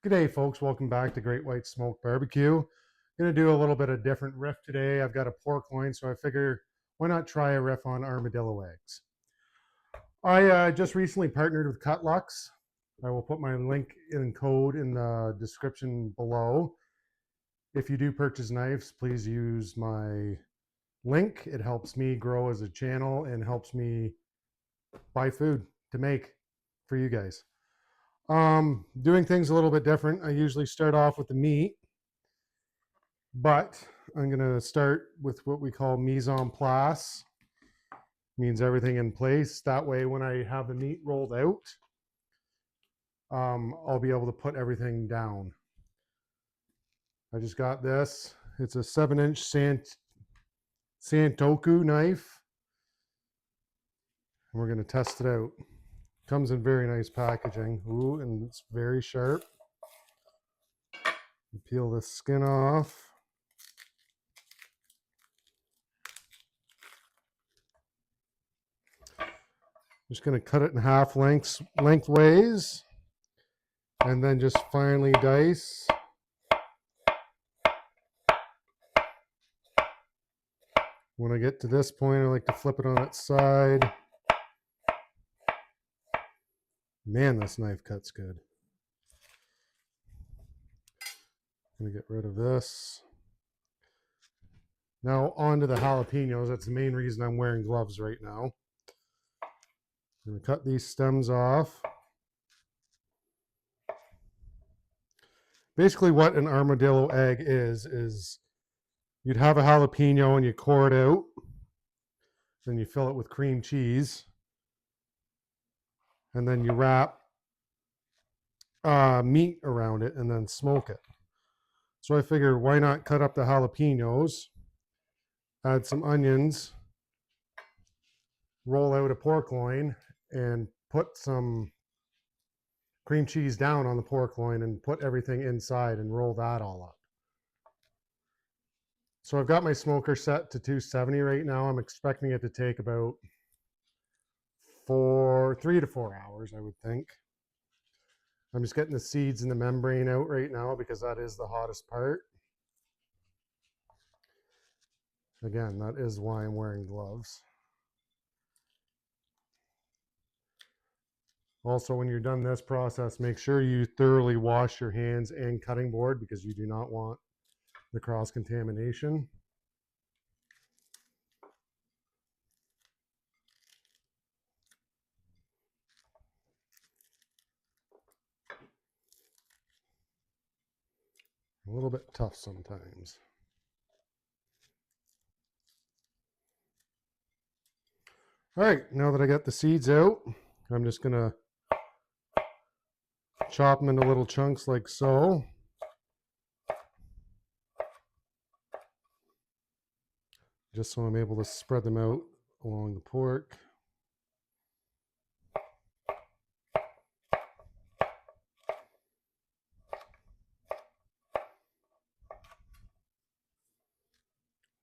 G'day folks, welcome back to Great White Smoke Barbecue. Gonna do a little bit of different riff today. I've got a pork loin, so I figure why not try a riff on armadillo eggs. I just recently partnered with Cutlux. I will put my link and code in the description below. If you do purchase knives, please use my link. It helps me grow as a channel and helps me buy food to make for you guys. Doing things a little bit different. I usually start off with the meat, but I'm going to start with what we call mise en place. Means everything in place. That way, when I have the meat rolled out, I'll be able to put everything down. I just got this. It's a 7-inch Santoku knife. And we're going to test it out. Comes in very nice packaging. Ooh, and it's very sharp. Peel the skin off. Just going to cut it in half lengthways, and then just finely dice. When I get to this point, I like to flip it on its side. Man, this knife cuts good. I'm going to get rid of this. Now onto the jalapenos. That's the main reason I'm wearing gloves right now. I'm going to cut these stems off. Basically what an armadillo egg is you'd have a jalapeno and you core it out. Then you fill it with cream cheese. And then you wrap meat around it and then smoke it. So I figured, why not cut up the jalapenos, add some onions, roll out a pork loin, and put some cream cheese down on the pork loin and put everything inside and roll that all up. So I've got my smoker set to 270 right now. I'm expecting it to take about 3 to 4 hours, I would think. I'm just getting the seeds and the membrane out right now because that is the hottest part. Again, that is why I'm wearing gloves. Also, when you're done this process, make sure you thoroughly wash your hands and cutting board because you do not want the cross-contamination. A little bit tough sometimes. All right, now that I got the seeds out, I'm just gonna chop them into little chunks like so. Just so I'm able to spread them out along the pork.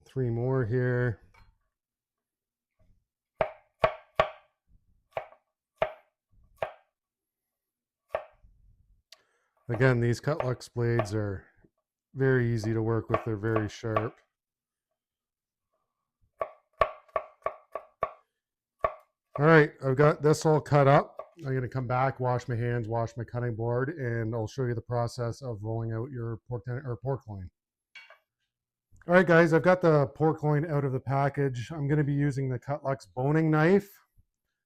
Three more here. Again, these Cutlux blades are very easy to work with. They're very sharp. All right, I've got this all cut up. I'm going to come back, wash my hands, wash my cutting board, and I'll show you the process of rolling out your pork loin. All right, guys, I've got the pork loin out of the package. I'm going to be using the Cutlux boning knife.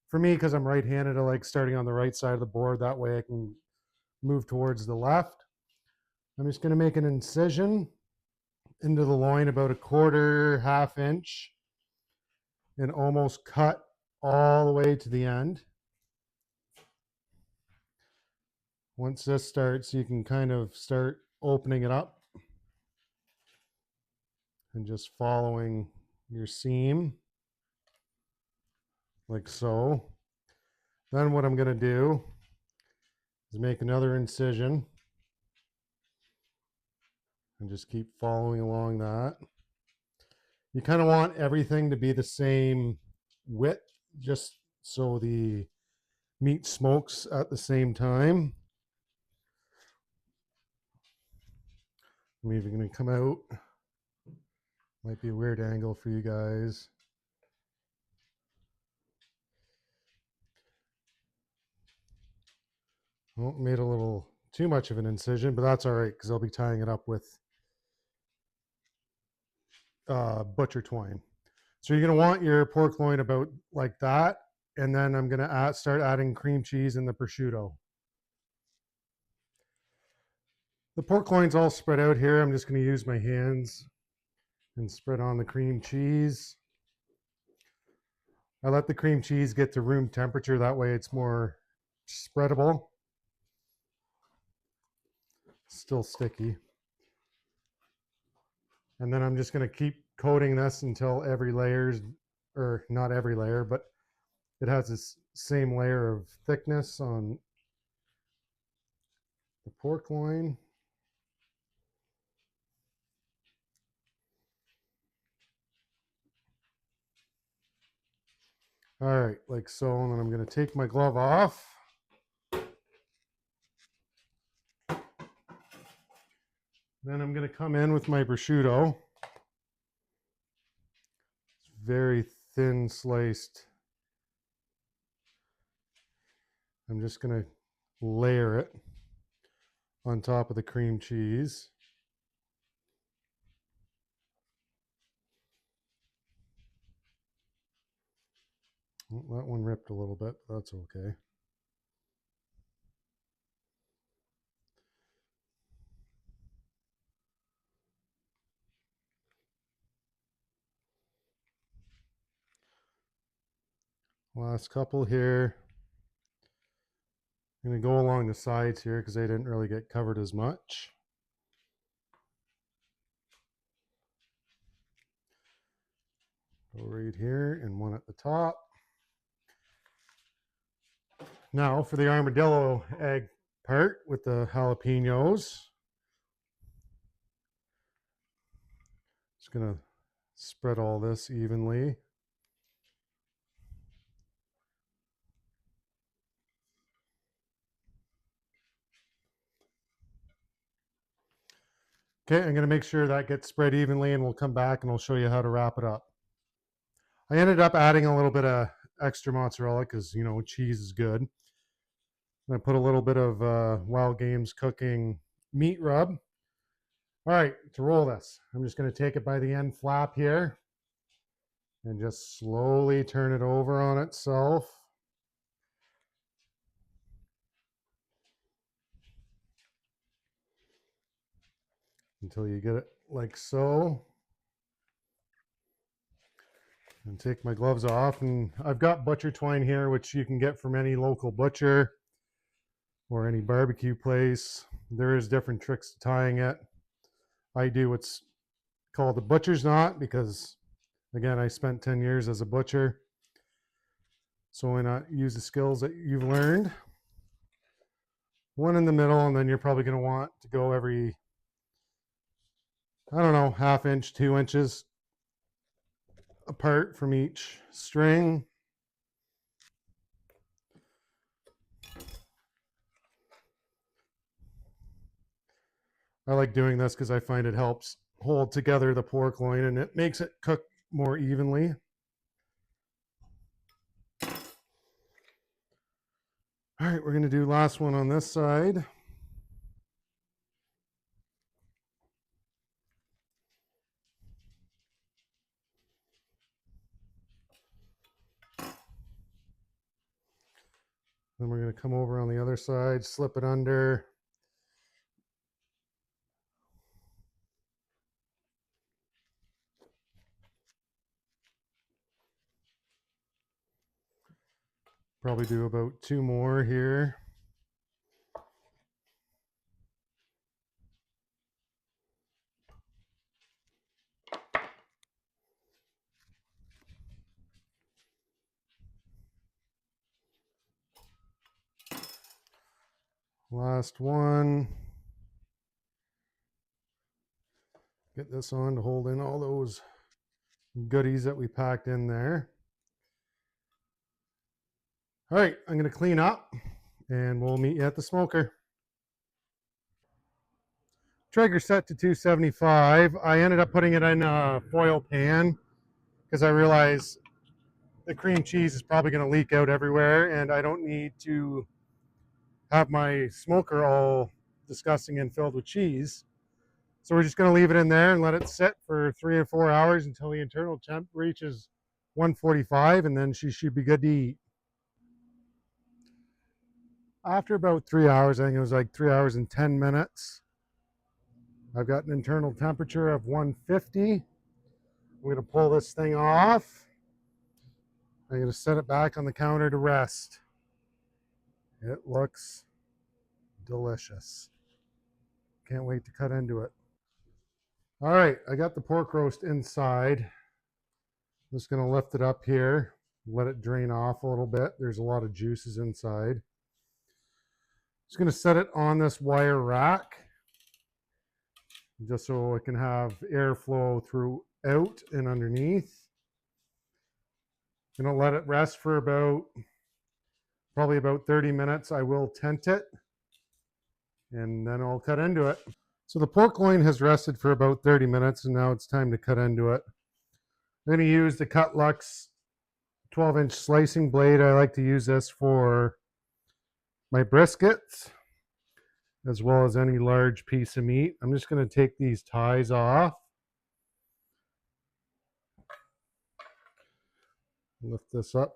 For me, because I'm right-handed, I like starting on the right side of the board. That way I can move towards the left. I'm just going to make an incision into the loin about 1/4, ½ inch, and almost cut all the way to the end. Once this starts, you can kind of start opening it up and just following your seam like so. Then what I'm going to do is make another incision and just keep following along that. You kind of want everything to be the same width, just so the meat smokes at the same time. I'm even going to come out. Might be a weird angle for you guys. Well, made a little too much of an incision, but that's all right because I'll be tying it up with butcher twine. So you're going to want your pork loin about like that. And then I'm going to start adding cream cheese and the prosciutto. The pork loin's all spread out here. I'm just going to use my hands and spread on the cream cheese. I let the cream cheese get to room temperature. That way it's more spreadable. Still sticky. And then I'm just going to keep coating this until every layer's, or not every layer, but it has this same layer of thickness on the pork loin. All right, like so, and then I'm going to take my glove off. Then I'm going to come in with my prosciutto. It's very thin sliced. I'm just going to layer it on top of the cream cheese. Well, that one ripped a little bit, but that's okay. Last couple here. I'm going to go along the sides here because they didn't really get covered as much. Go right here and one at the top. Now for the armadillo egg part with the jalapenos. Just going to spread all this evenly. Okay, I'm going to make sure that gets spread evenly and we'll come back and I'll show you how to wrap it up. I ended up adding a little bit of extra mozzarella because, you know, cheese is good. And I put a little bit of Wild Games Cooking meat rub. All right, to roll this, I'm just going to take it by the end flap here and just slowly turn it over on itself. Until you get it like so. And take my gloves off, and I've got butcher twine here, which you can get from any local butcher or any barbecue place. There is different tricks to tying it. I do what's called a butcher's knot because, again, I spent 10 years as a butcher. So why not use the skills that you've learned? One in the middle, and then you're probably going to want to go every, I don't know, ½ inch, 2 inches apart from each string. I like doing this because I find it helps hold together the pork loin and it makes it cook more evenly. All right, we're going to do last one on this side. Then we're going to come over on the other side, slip it under. Probably do about 2 more here. Last one. Get this on to hold in all those goodies that we packed in there. All right, I'm going to clean up and we'll meet you at the smoker. Traeger set to 275. I ended up putting it in a foil pan because I realized the cream cheese is probably going to leak out everywhere, and I don't need to have my smoker all disgusting and filled with cheese. So we're just going to leave it in there and let it sit for 3 or 4 hours until the internal temp reaches 145, and then she should be good to eat. After about 3 hours, I think it was like 3 hours and 10 minutes, I've got an internal temperature of 150. I'm going to pull this thing off. I'm going to set it back on the counter to rest. It looks delicious. Can't wait to cut into it. All right, I got the pork roast inside. I'm just going to lift it up here, let it drain off a little bit. There's a lot of juices inside. Just going to set it on this wire rack just so it can have airflow throughout and underneath. I'm going to let it rest for probably about 30 minutes. I will tent it and then I'll cut into it. So the pork loin has rested for about 30 minutes and now it's time to cut into it. I'm going to use the Cutlux 12-inch slicing blade. I like to use this for my briskets as well as any large piece of meat. I'm just going to take these ties off. Lift this up.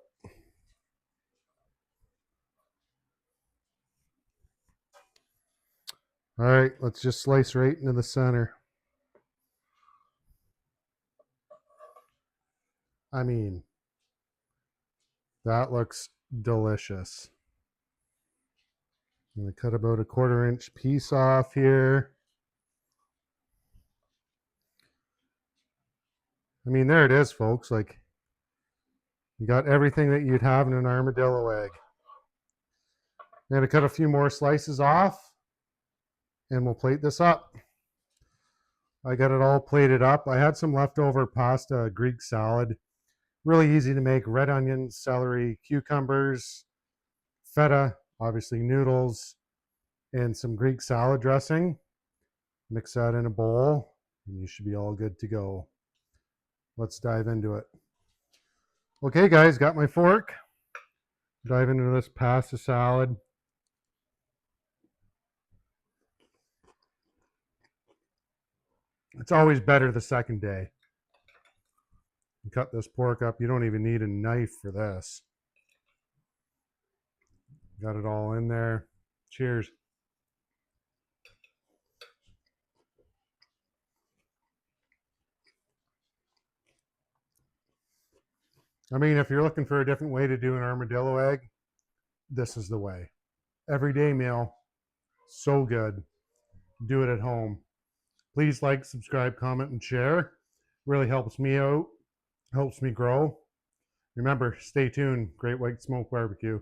All right, let's just slice right into the center. I mean, that looks delicious. I'm going to cut about a 1/4 inch piece off here. I mean, there it is, folks. Like, you got everything that you'd have in an armadillo egg. I'm going to cut a few more slices off and we'll plate this up. I got it all plated up. I had some leftover pasta Greek salad. Really easy to make. Red onions, celery, cucumbers, feta, obviously noodles, and some Greek salad dressing. Mix that in a bowl and you should be all good to go. Let's dive into it. Okay guys, got my fork. Dive into this pasta salad. It's always better the second day. You cut this pork up. You don't even need a knife for this. Got it all in there. Cheers. I mean, if you're looking for a different way to do an armadillo egg, this is the way. Everyday meal. So good. Do it at home. Please like, subscribe, comment, and share. Really helps me out. Helps me grow. Remember, stay tuned. Great White Smoke Barbecue.